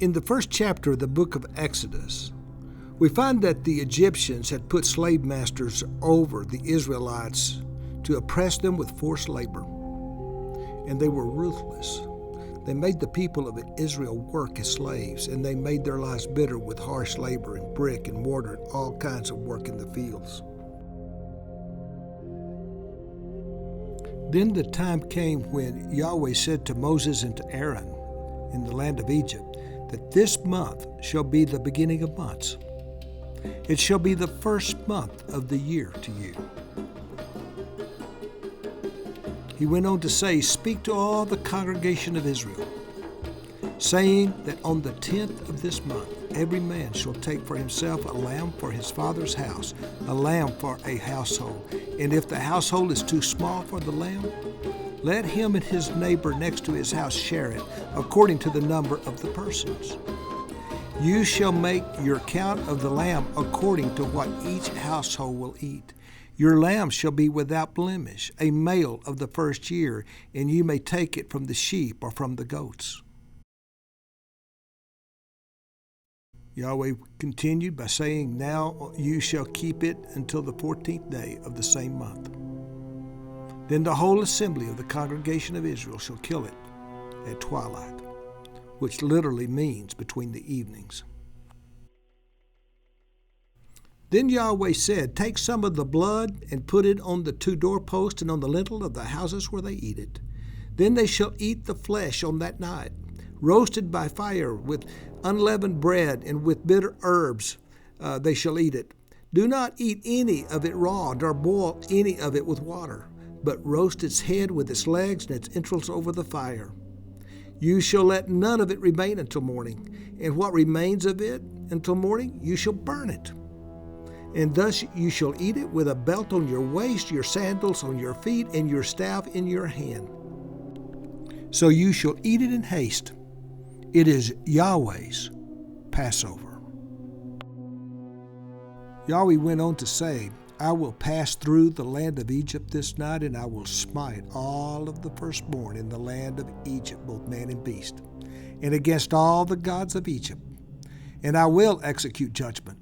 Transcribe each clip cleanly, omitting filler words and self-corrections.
In the first chapter of the book of Exodus, we find that the Egyptians had put slave masters over the Israelites to oppress them with forced labor, and they were ruthless. They made the people of Israel work as slaves, and they made their lives bitter with harsh labor and brick and mortar and all kinds of work in the fields. Then the time came when Yahweh said to Moses and to Aaron in the land of Egypt that this month shall be the beginning of months. It shall be the first month of the year to you. He went on to say, speak to all the congregation of Israel, saying that on the 10th of this month, every man shall take for himself a lamb for his father's house, a lamb for a household. And if the household is too small for the lamb, let him and his neighbor next to his house share it, according to the number of the persons. You shall make your count of the lamb according to what each household will eat. Your lamb shall be without blemish, a male of the first year, and you may take it from the sheep or from the goats. Yahweh continued by saying, now you shall keep it until the 14th day of the same month. Then the whole assembly of the congregation of Israel shall kill it at twilight, which literally means between the evenings. Then Yahweh said, take some of the blood and put it on the 2 doorposts and on the lintel of the houses where they eat it. Then they shall eat the flesh on that night, roasted by fire with unleavened bread and with bitter herbs they shall eat it. Do not eat any of it raw, nor boil any of it with water, but roast its head with its legs and its entrails over the fire. You shall let none of it remain until morning, and what remains of it until morning you shall burn it. And thus you shall eat it with a belt on your waist, your sandals on your feet, and your staff in your hand. So you shall eat it in haste. It is Yahweh's Passover. Yahweh went on to say, I will pass through the land of Egypt this night, and I will smite all of the firstborn in the land of Egypt, both man and beast, and against all the gods of Egypt. And I will execute judgment.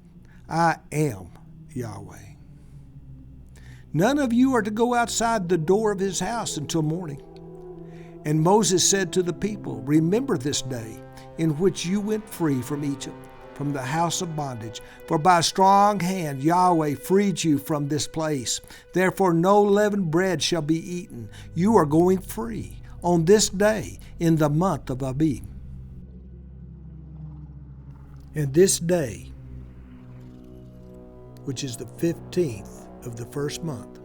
I am Yahweh. None of you are to go outside the door of his house until morning. And Moses said to the people, remember this day in which you went free from Egypt, from the house of bondage. For by a strong hand Yahweh freed you from this place. Therefore no leavened bread shall be eaten. You are going free on this day in the month of Abib. And this day, which is the 15th of the first month,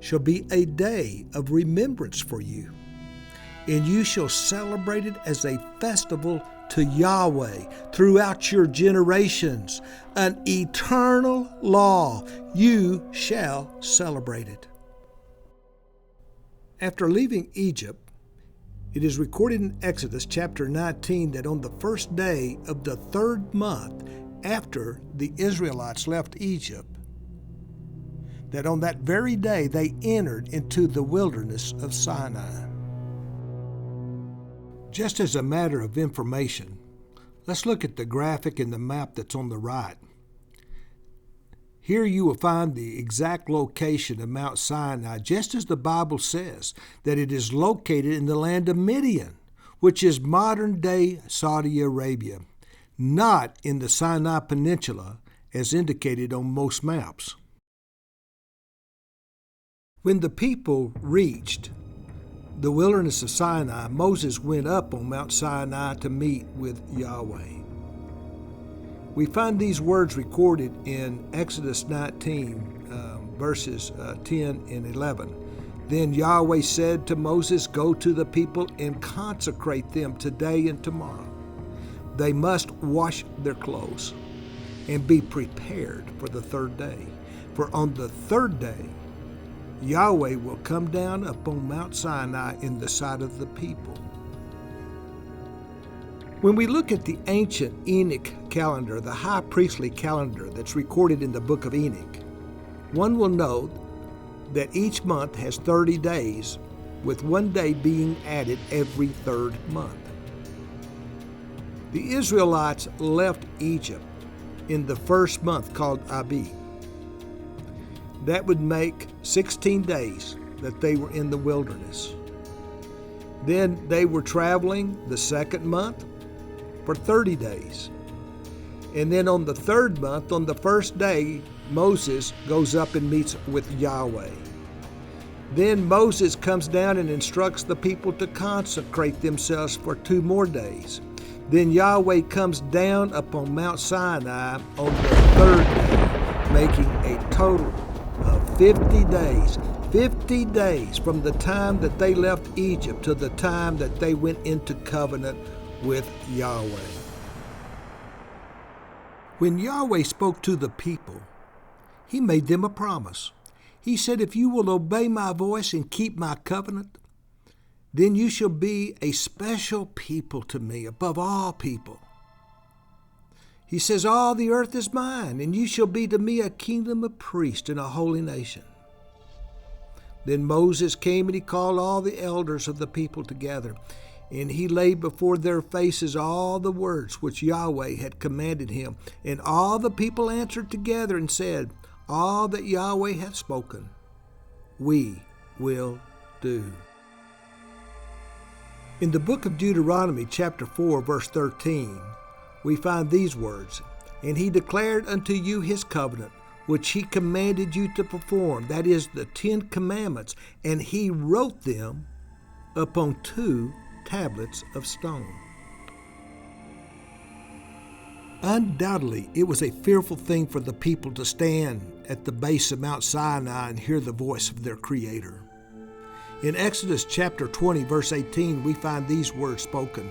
shall be a day of remembrance for you. And you shall celebrate it as a festival to Yahweh throughout your generations, an eternal law. You shall celebrate it. After leaving Egypt, it is recorded in Exodus chapter 19 that on the first day of the 3rd month after the Israelites left Egypt, that on that very day they entered into the wilderness of Sinai. Just as a matter of information, let's look at the graphic and the map that's on the right. Here you will find the exact location of Mount Sinai, just as the Bible says that it is located in the land of Midian, which is modern-day Saudi Arabia, not in the Sinai Peninsula as indicated on most maps. When the people reached the wilderness of Sinai, Moses went up on Mount Sinai to meet with Yahweh. We find these words recorded in Exodus 19, verses 10 and 11. Then Yahweh said to Moses, go to the people and consecrate them today and tomorrow. They must wash their clothes and be prepared for the 3rd day. For on the 3rd day, Yahweh will come down upon Mount Sinai in the sight of the people. When we look at the ancient Enoch calendar, the high priestly calendar that's recorded in the book of Enoch, one will note that each month has 30 days, with one day being added every third month. The Israelites left Egypt in the first month called Abi. That would make 16 days that they were in the wilderness. Then they were traveling the second month for 30 days. And then on the third month, on the first day, Moses goes up and meets with Yahweh. Then Moses comes down and instructs the people to consecrate themselves for 2 more days. Then Yahweh comes down upon Mount Sinai on the third day, making a total of 50 days. 50 days from the time that they left Egypt to the time that they went into covenant with Yahweh. When Yahweh spoke to the people, He made them a promise. He said, if you will obey my voice and keep my covenant, then you shall be a special people to me above all people. He says, all the earth is mine, and you shall be to me a kingdom of priests and a holy nation. Then Moses came and he called all the elders of the people together, and he laid before their faces all the words which Yahweh had commanded him. And all the people answered together and said, all that Yahweh hath spoken, we will do. In the book of Deuteronomy, chapter 4, verse 13, we find these words, and he declared unto you his covenant, which he commanded you to perform, that is, the 10 commandments, and he wrote them upon 2 tablets of stone. Undoubtedly, it was a fearful thing for the people to stand at the base of Mount Sinai and hear the voice of their Creator. In Exodus chapter 20, verse 18, we find these words spoken.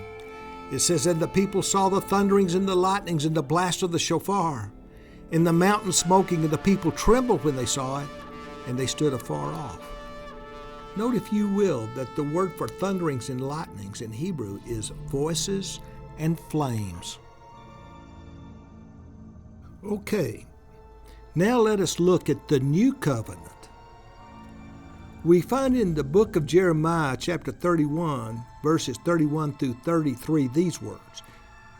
It says, and the people saw the thunderings and the lightnings and the blast of the shofar, and the mountain smoking, and the people trembled when they saw it, and they stood afar off. Note, if you will, that the word for thunderings and lightnings in Hebrew is voices and flames. Okay, now let us look at the new covenant. We find in the book of Jeremiah, chapter 31, verses 31 through 33, these words.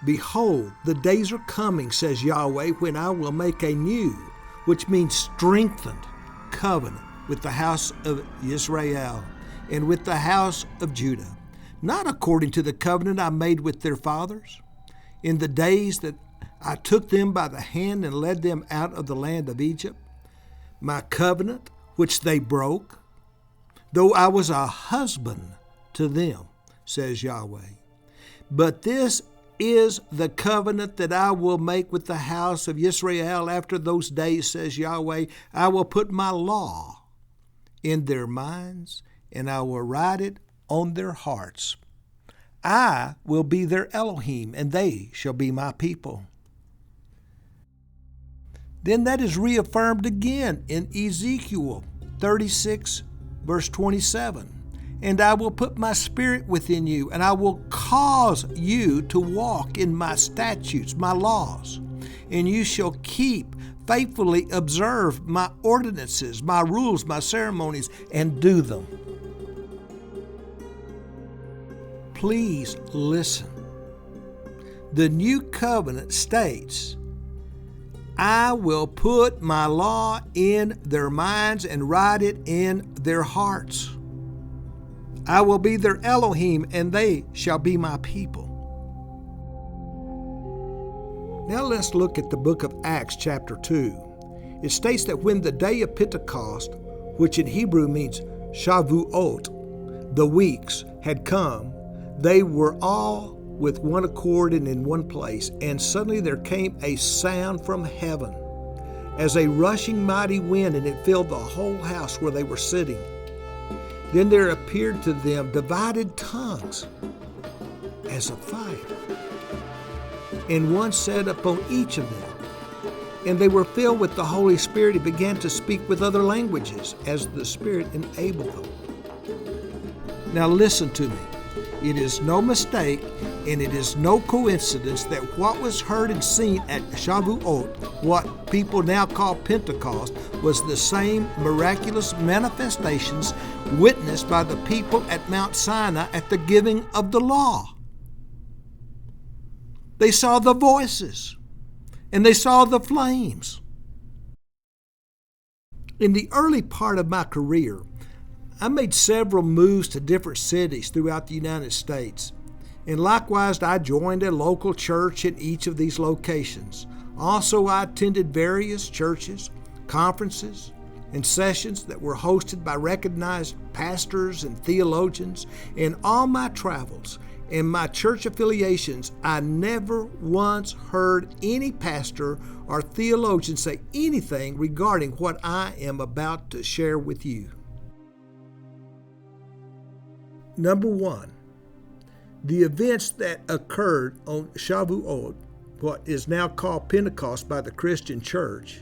Behold, the days are coming, says Yahweh, when I will make a new, which means strengthened, covenant with the house of Israel and with the house of Judah, not according to the covenant I made with their fathers in the days that I took them by the hand and led them out of the land of Egypt, my covenant which they broke, though I was a husband to them, says Yahweh. But this is the covenant that I will make with the house of Israel after those days, says Yahweh. I will put my law in their minds, and I will write it on their hearts. I will be their Elohim, and they shall be my people. Then that is reaffirmed again in Ezekiel 36, verse 27. And I will put my spirit within you, and I will cause you to walk in my statutes, my laws, and you shall faithfully observe my ordinances, my rules, my ceremonies, and do them. Please listen. The new covenant states, I will put my law in their minds and write it in their hearts. I will be their Elohim, and they shall be my people. Now let's look at the book of Acts chapter 2. It states that when the day of Pentecost, which in Hebrew means Shavuot, the weeks, had come, they were all with one accord and in one place, and suddenly there came a sound from heaven as a rushing mighty wind, and it filled the whole house where they were sitting. Then there appeared to them divided tongues as of fire, and one sat upon each of them. And they were filled with the Holy Spirit and began to speak with other languages as the Spirit enabled them. Now listen to me. It is no mistake, And it is no coincidence that what was heard and seen at Shavuot, what people now call Pentecost, was the same miraculous manifestations witnessed by the people at Mount Sinai at the giving of the law. They saw the voices, and they saw the flames. In the early part of my career, I made several moves to different cities throughout the United States. And likewise, I joined a local church in each of these locations. Also, I attended various churches, conferences, and sessions that were hosted by recognized pastors and theologians. In all my travels and my church affiliations, I never once heard any pastor or theologian say anything regarding what I am about to share with you. Number one, the events that occurred on Shavuot, what is now called Pentecost by the Christian Church,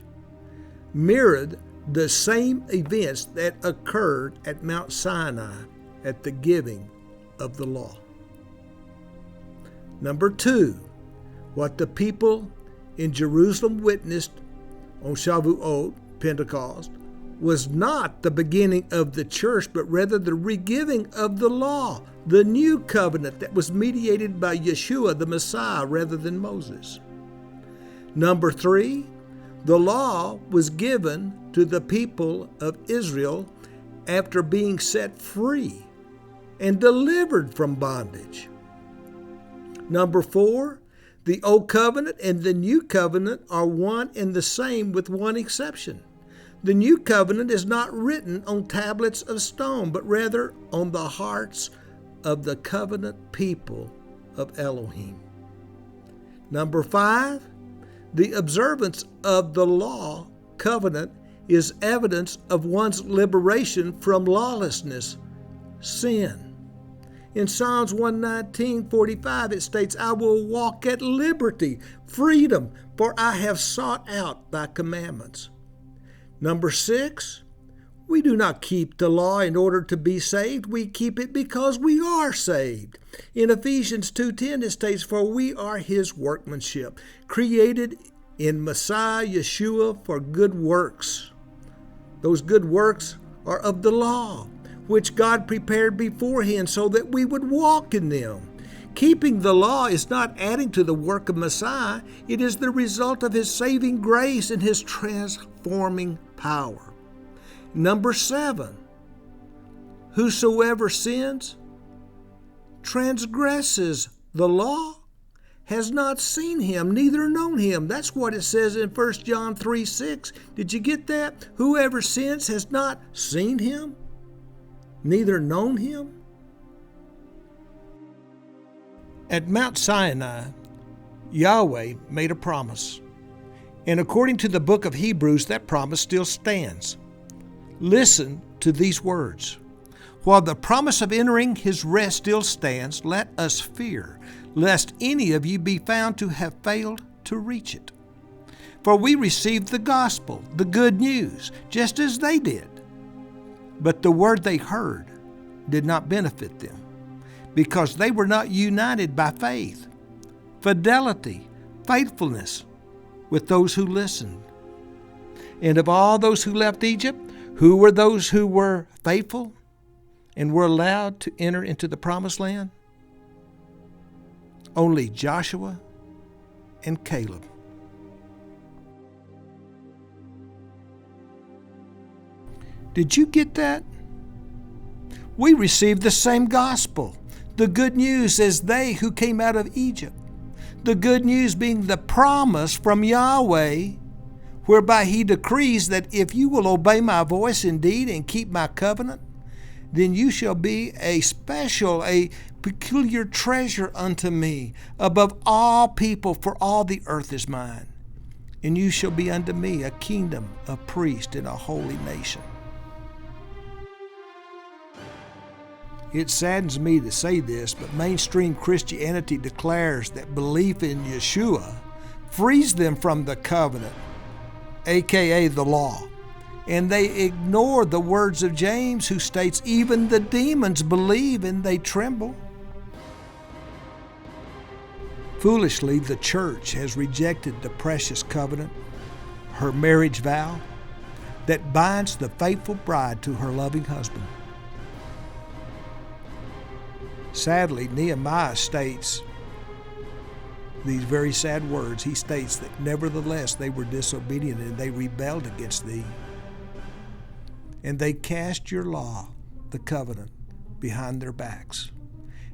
mirrored the same events that occurred at Mount Sinai at the giving of the law. Number two, what the people in Jerusalem witnessed on Shavuot, Pentecost, was not the beginning of the church, but rather the regiving of the law, the new covenant that was mediated by Yeshua, the Messiah, rather than Moses. Number three, the law was given to the people of Israel after being set free and delivered from bondage. Number four, the Old Covenant and the New Covenant are one and the same with one exception. The New Covenant is not written on tablets of stone, but rather on the hearts of the covenant people of Elohim. Number five, the observance of the law covenant is evidence of one's liberation from lawlessness, sin. In Psalms 119:45, it states, I will walk at liberty, freedom, for I have sought out thy commandments. Number six, we do not keep the law in order to be saved. We keep it because we are saved. In Ephesians 2:10, it states, for we are his workmanship, created in Messiah Yeshua for good works. Those good works are of the law, which God prepared beforehand so that we would walk in them. Keeping the law is not adding to the work of Messiah. It is the result of his saving grace and his transforming power. Number seven, whosoever sins, transgresses the law, has not seen him, neither known him. That's what it says in 1 John 3:6. Did you get that? Whoever sins has not seen him, neither known him. At Mount Sinai, Yahweh made a promise. And according to the book of Hebrews, that promise still stands. Listen to these words. While the promise of entering his rest still stands, let us fear, lest any of you be found to have failed to reach it. For we received the gospel, the good news, just as they did. But the word they heard did not benefit them, because they were not united by faith, fidelity, faithfulness with those who listened. And of all those who left Egypt, who were those who were faithful and were allowed to enter into the promised land? Only Joshua and Caleb. Did you get that? We received the same gospel, the good news, as they who came out of Egypt. The good news being the promise from Yahweh, whereby he decrees that if you will obey my voice indeed and keep my covenant, then you shall be a special, a peculiar treasure unto me above all people, for all the earth is mine. And you shall be unto me a kingdom, a priest, and a holy nation. It saddens me to say this, but mainstream Christianity declares that belief in Yeshua frees them from the covenant, aka the law. And they ignore the words of James, who states, even the demons believe and they tremble. Foolishly, the church has rejected the precious covenant, her marriage vow, that binds the faithful bride to her loving husband. Sadly, Nehemiah states these very sad words. He states that nevertheless they were disobedient and they rebelled against thee. And they cast your law, the covenant, behind their backs.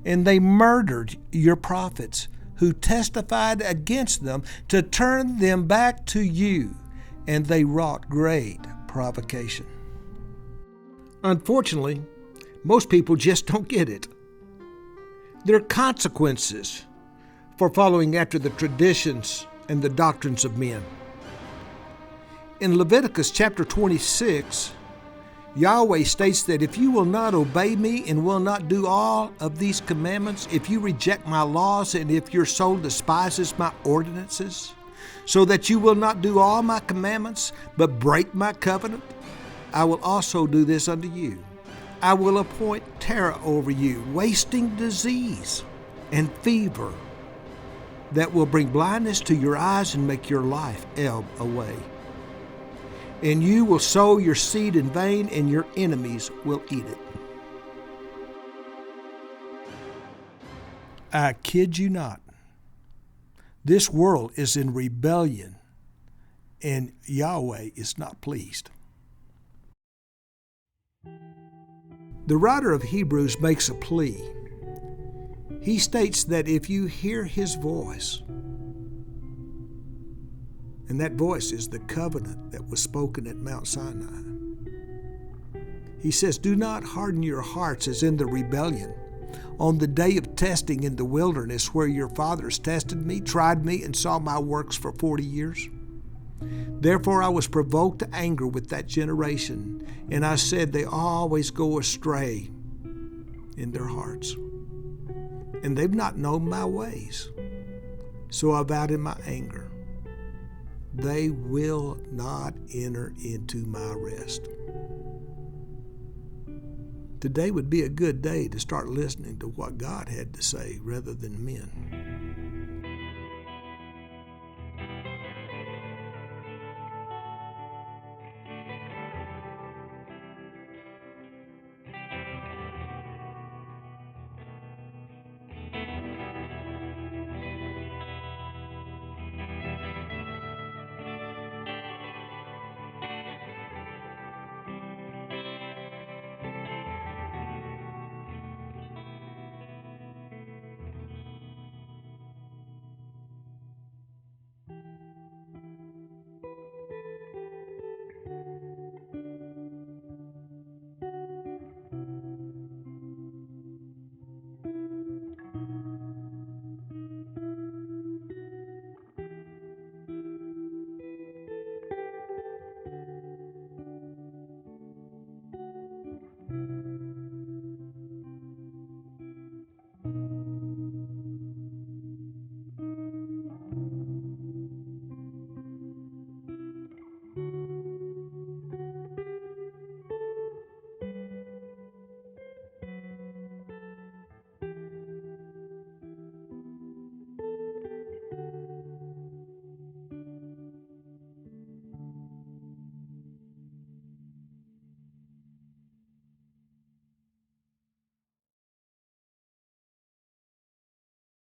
And they murdered your prophets who testified against them to turn them back to you. And they wrought great provocation. Unfortunately, most people just don't get it. There are consequences for following after the traditions and the doctrines of men. In Leviticus chapter 26, Yahweh states that if you will not obey me and will not do all of these commandments, if you reject my laws and if your soul despises my ordinances, so that you will not do all my commandments but break my covenant, I will also do this unto you. I will appoint terror over you, wasting disease and fever that will bring blindness to your eyes and make your life ebb away. And you will sow your seed in vain, and your enemies will eat it. I kid you not. This world is in rebellion, and Yahweh is not pleased. The writer of Hebrews makes a plea. He states that if you hear his voice, and that voice is the covenant that was spoken at Mount Sinai. He says, do not harden your hearts as in the rebellion, on the day of testing in the wilderness, where your fathers tested me, tried me, and saw my works for 40 years. Therefore I was provoked to anger with that generation, and I said, they always go astray in their hearts, and they've not known my ways. So I vowed in my anger, they will not enter into my rest. Today would be a good day to start listening to what God had to say rather than men.